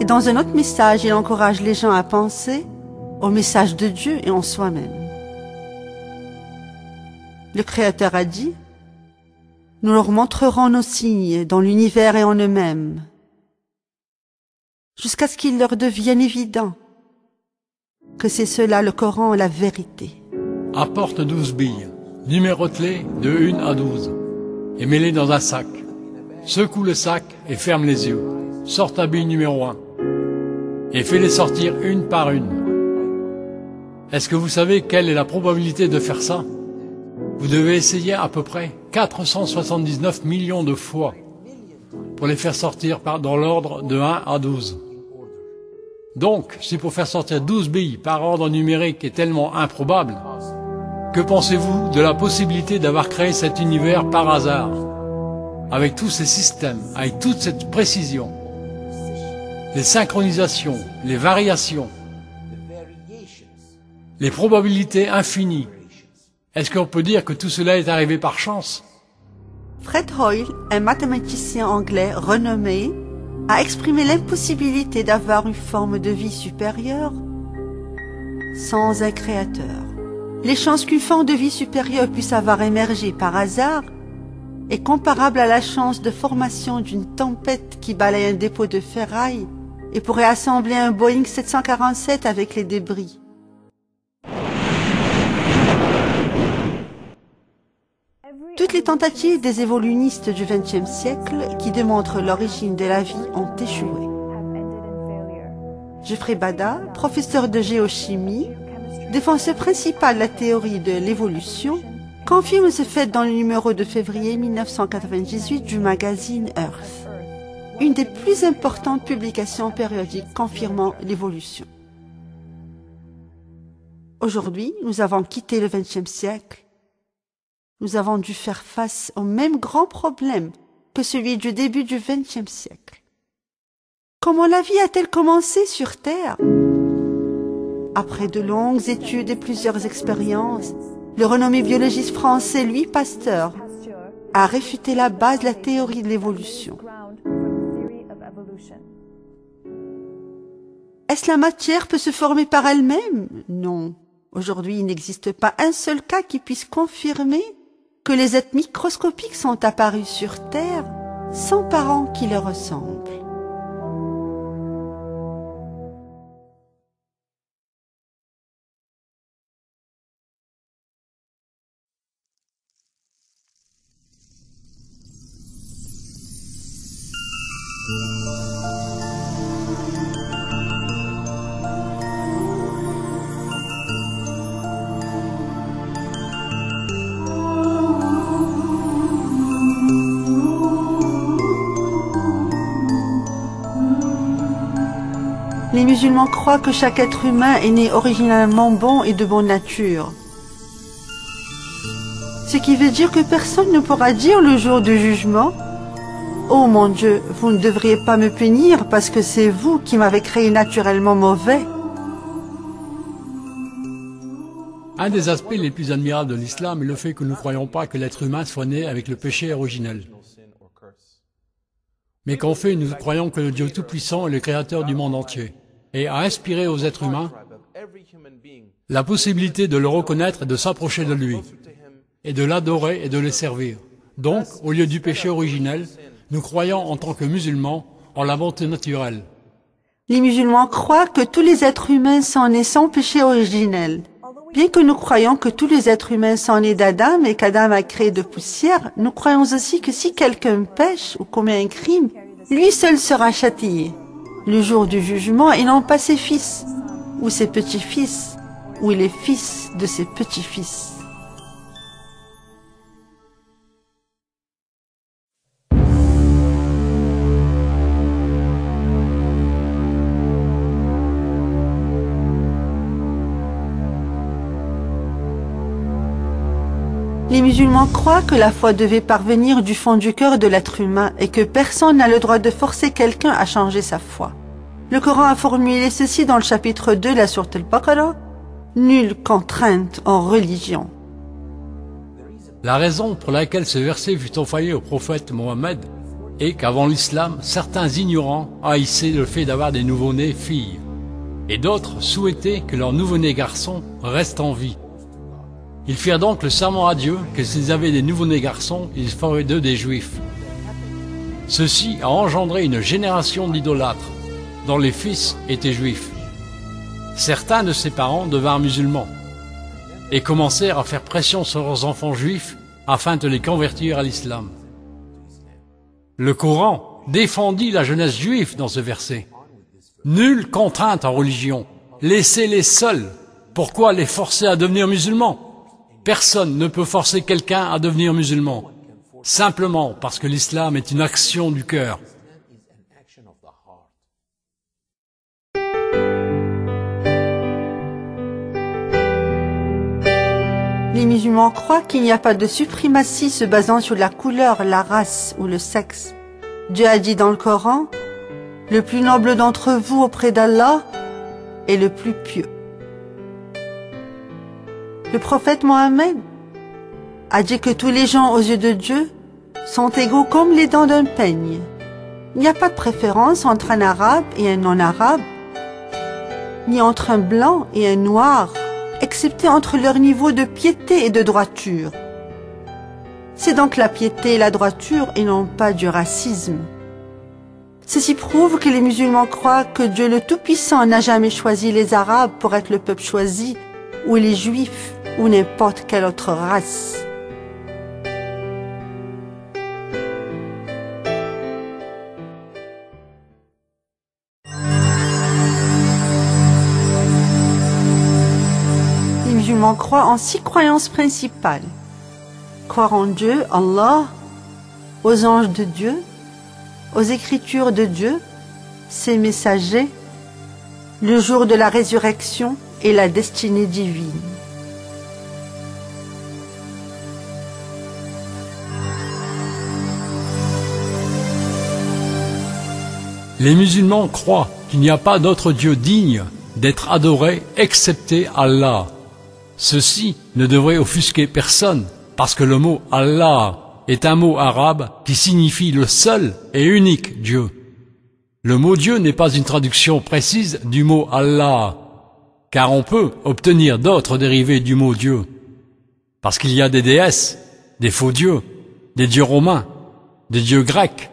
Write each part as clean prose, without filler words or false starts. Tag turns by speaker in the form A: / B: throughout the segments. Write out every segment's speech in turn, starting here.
A: dans un autre message, il encourage les gens à penser au message de Dieu et en soi-même. Le Créateur a dit: « Nous leur montrerons nos signes dans l'univers et en eux-mêmes, jusqu'à ce qu'il leur devienne évident que c'est cela le Coran, la vérité. »
B: Apporte 12 billes, numérote-les de 1 à 12, et mets-les dans un sac. Secoue le sac et ferme les yeux. Sors ta bille numéro 1, et fais-les sortir une par une. Est-ce que vous savez quelle est la probabilité de faire ça? Vous devez essayer à peu près 479 millions de fois pour les faire sortir dans l'ordre de 1 à 12. Donc, si pour faire sortir 12 billes par ordre numérique est tellement improbable, que pensez-vous de la possibilité d'avoir créé cet univers par hasard, avec tous ces systèmes, avec toute cette précision, les synchronisations, les variations, les probabilités infinies? Est-ce qu'on peut dire que tout cela est arrivé par chance?
A: Fred Hoyle, un mathématicien anglais renommé, a exprimé l'impossibilité d'avoir une forme de vie supérieure sans un créateur. Les chances qu'une forme de vie supérieure puisse avoir émergé par hasard est comparable à la chance de formation d'une tempête qui balaye un dépôt de ferraille et pourrait assembler un Boeing 747 avec les débris. Toutes les tentatives des évolutionnistes du XXe siècle qui démontrent l'origine de la vie ont échoué. Geoffrey Bada, professeur de géochimie, défenseur principal de la théorie de l'évolution, confirme ce fait dans le numéro de février 1998 du magazine Earth, une des plus importantes publications périodiques confirmant l'évolution. Aujourd'hui, nous avons quitté le XXe siècle. Nous avons dû faire face au même grand problème que celui du début du XXe siècle. Comment la vie a-t-elle commencé sur Terre? Après de longues études et plusieurs expériences, le renommé biologiste français Louis Pasteur a réfuté la base de la théorie de l'évolution. Est-ce la matière peut se former par elle-même? Non. Aujourd'hui, il n'existe pas un seul cas qui puisse confirmer que les êtres microscopiques sont apparus sur Terre sans parents qui leur ressemblent. Les musulmans croient que chaque être humain est né originalement bon et de bonne nature. Ce qui veut dire que personne ne pourra dire le jour du jugement: « Oh mon Dieu, vous ne devriez pas me punir parce que c'est vous qui m'avez créé naturellement mauvais. »
B: Un des aspects les plus admirables de l'islam est le fait que nous ne croyons pas que l'être humain soit né avec le péché originel. Mais qu'en fait, nous croyons que le Dieu Tout-Puissant est le créateur du monde entier et a inspiré aux êtres humains la possibilité de le reconnaître et de s'approcher de lui, et de l'adorer et de le servir. Donc, au lieu du péché originel, nous croyons en tant que musulmans en la bonté naturelle.
A: Les musulmans croient que tous les êtres humains sont nés sans péché originel. Bien que nous croyons que tous les êtres humains sont nés d'Adam et qu'Adam a créé de poussière, nous croyons aussi que si quelqu'un pêche ou commet un crime, lui seul sera châtié le jour du jugement et non pas ses fils, ou ses petits-fils, ou les fils de ses petits-fils. Les musulmans croient que la foi devait parvenir du fond du cœur de l'être humain et que personne n'a le droit de forcer quelqu'un à changer sa foi. Le Coran a formulé ceci dans le chapitre 2 de la sourate Al-Baqarah: « Nulle contrainte en religion. »
B: La raison pour laquelle ce verset fut envoyé au prophète Mohammed est qu'avant l'islam, certains ignorants haïssaient le fait d'avoir des nouveau-nés filles, et d'autres souhaitaient que leurs nouveau-nés garçons restent en vie. Ils firent donc le serment à Dieu que s'ils avaient des nouveau-nés garçons, ils feraient d'eux des juifs. Ceci a engendré une génération d'idolâtres, dont les fils étaient juifs. Certains de ces parents devinrent musulmans, et commencèrent à faire pression sur leurs enfants juifs afin de les convertir à l'islam. Le Coran défendit la jeunesse juive dans ce verset. Nulle contrainte en religion, laissez-les seuls. Pourquoi les forcer à devenir musulmans? Personne ne peut forcer quelqu'un à devenir musulman, simplement parce que l'islam est une action du cœur.
A: Les musulmans croient qu'il n'y a pas de suprématie se basant sur la couleur, la race ou le sexe. Dieu a dit dans le Coran, « Le plus noble d'entre vous auprès d'Allah est le plus pieux. » Le prophète Mohammed a dit que tous les gens aux yeux de Dieu sont égaux comme les dents d'un peigne. Il n'y a pas de préférence entre un arabe et un non-arabe, ni entre un blanc et un noir, excepté entre leur niveau de piété et de droiture. C'est donc la piété et la droiture et non pas du racisme. Ceci prouve que les musulmans croient que Dieu le Tout-Puissant n'a jamais choisi les Arabes pour être le peuple choisi, ou les Juifs, ou n'importe quelle autre race. Les musulmans croient en 6 croyances principales. Croire en Dieu, Allah, aux anges de Dieu, aux écritures de Dieu, ses messagers, le jour de la résurrection et la destinée divine.
B: Les musulmans croient qu'il n'y a pas d'autre Dieu digne d'être adoré excepté Allah. Ceci ne devrait offusquer personne, parce que le mot Allah est un mot arabe qui signifie le seul et unique Dieu. Le mot Dieu n'est pas une traduction précise du mot Allah, car on peut obtenir d'autres dérivés du mot Dieu, parce qu'il y a des déesses, des faux dieux, des dieux romains, des dieux grecs.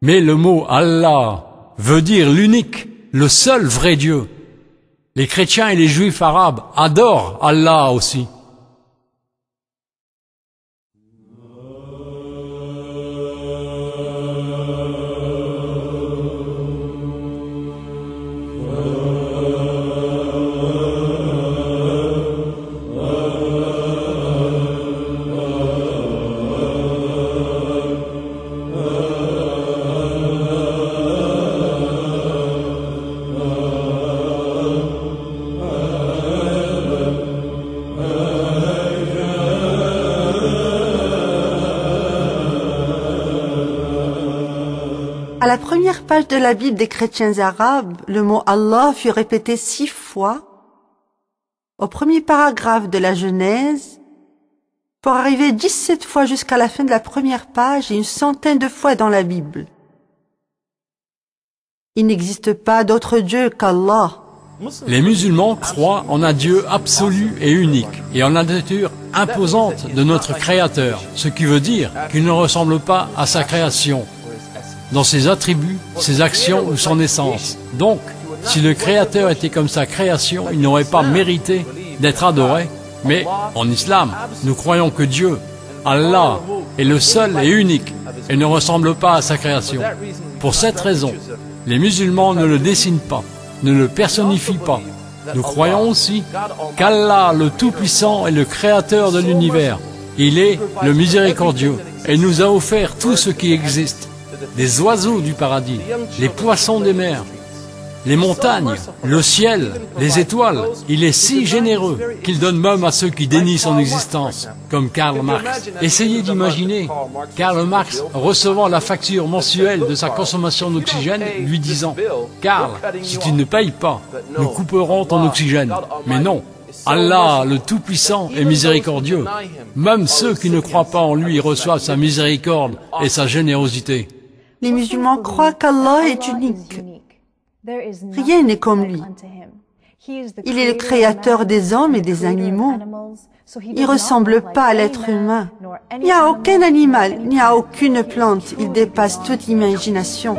B: Mais le mot Allah veut dire l'unique, le seul vrai Dieu. Les chrétiens et les juifs arabes adorent Allah aussi.
A: À la première page de la Bible des chrétiens arabes, le mot Allah fut répété 6 fois au premier paragraphe de la Genèse, pour arriver 17 fois jusqu'à la fin de la première page et une centaine de fois dans la Bible. Il n'existe pas d'autre Dieu qu'Allah.
B: Les musulmans croient en un Dieu absolu et unique, et en la nature imposante de notre Créateur, ce qui veut dire qu'il ne ressemble pas à sa création, dans ses attributs, ses actions ou son essence. Donc, si le Créateur était comme sa création, il n'aurait pas mérité d'être adoré. Mais en islam, nous croyons que Dieu, Allah, est le seul et unique et ne ressemble pas à sa création. Pour cette raison, les musulmans ne le dessinent pas, ne le personnifient pas. Nous croyons aussi qu'Allah, le Tout-Puissant, est le Créateur de l'univers. Il est le miséricordieux et nous a offert tout ce qui existe. Des oiseaux du paradis, les poissons des mers, les montagnes, le ciel, les étoiles. Il est si généreux qu'il donne même à ceux qui dénient son existence, comme Karl Marx. Essayez d'imaginer Karl Marx recevant la facture mensuelle de sa consommation d'oxygène, lui disant « Karl, si tu ne payes pas, nous couperons ton oxygène. » Mais non, Allah, le Tout-Puissant, est miséricordieux. Même ceux qui ne croient pas en lui reçoivent sa miséricorde et sa générosité.
A: Les musulmans croient qu'Allah est unique. Rien n'est comme lui. Il est le créateur des hommes et des animaux. Il ne ressemble pas à l'être humain. Il n'y a aucun animal, il n'y a aucune plante. Il dépasse toute imagination.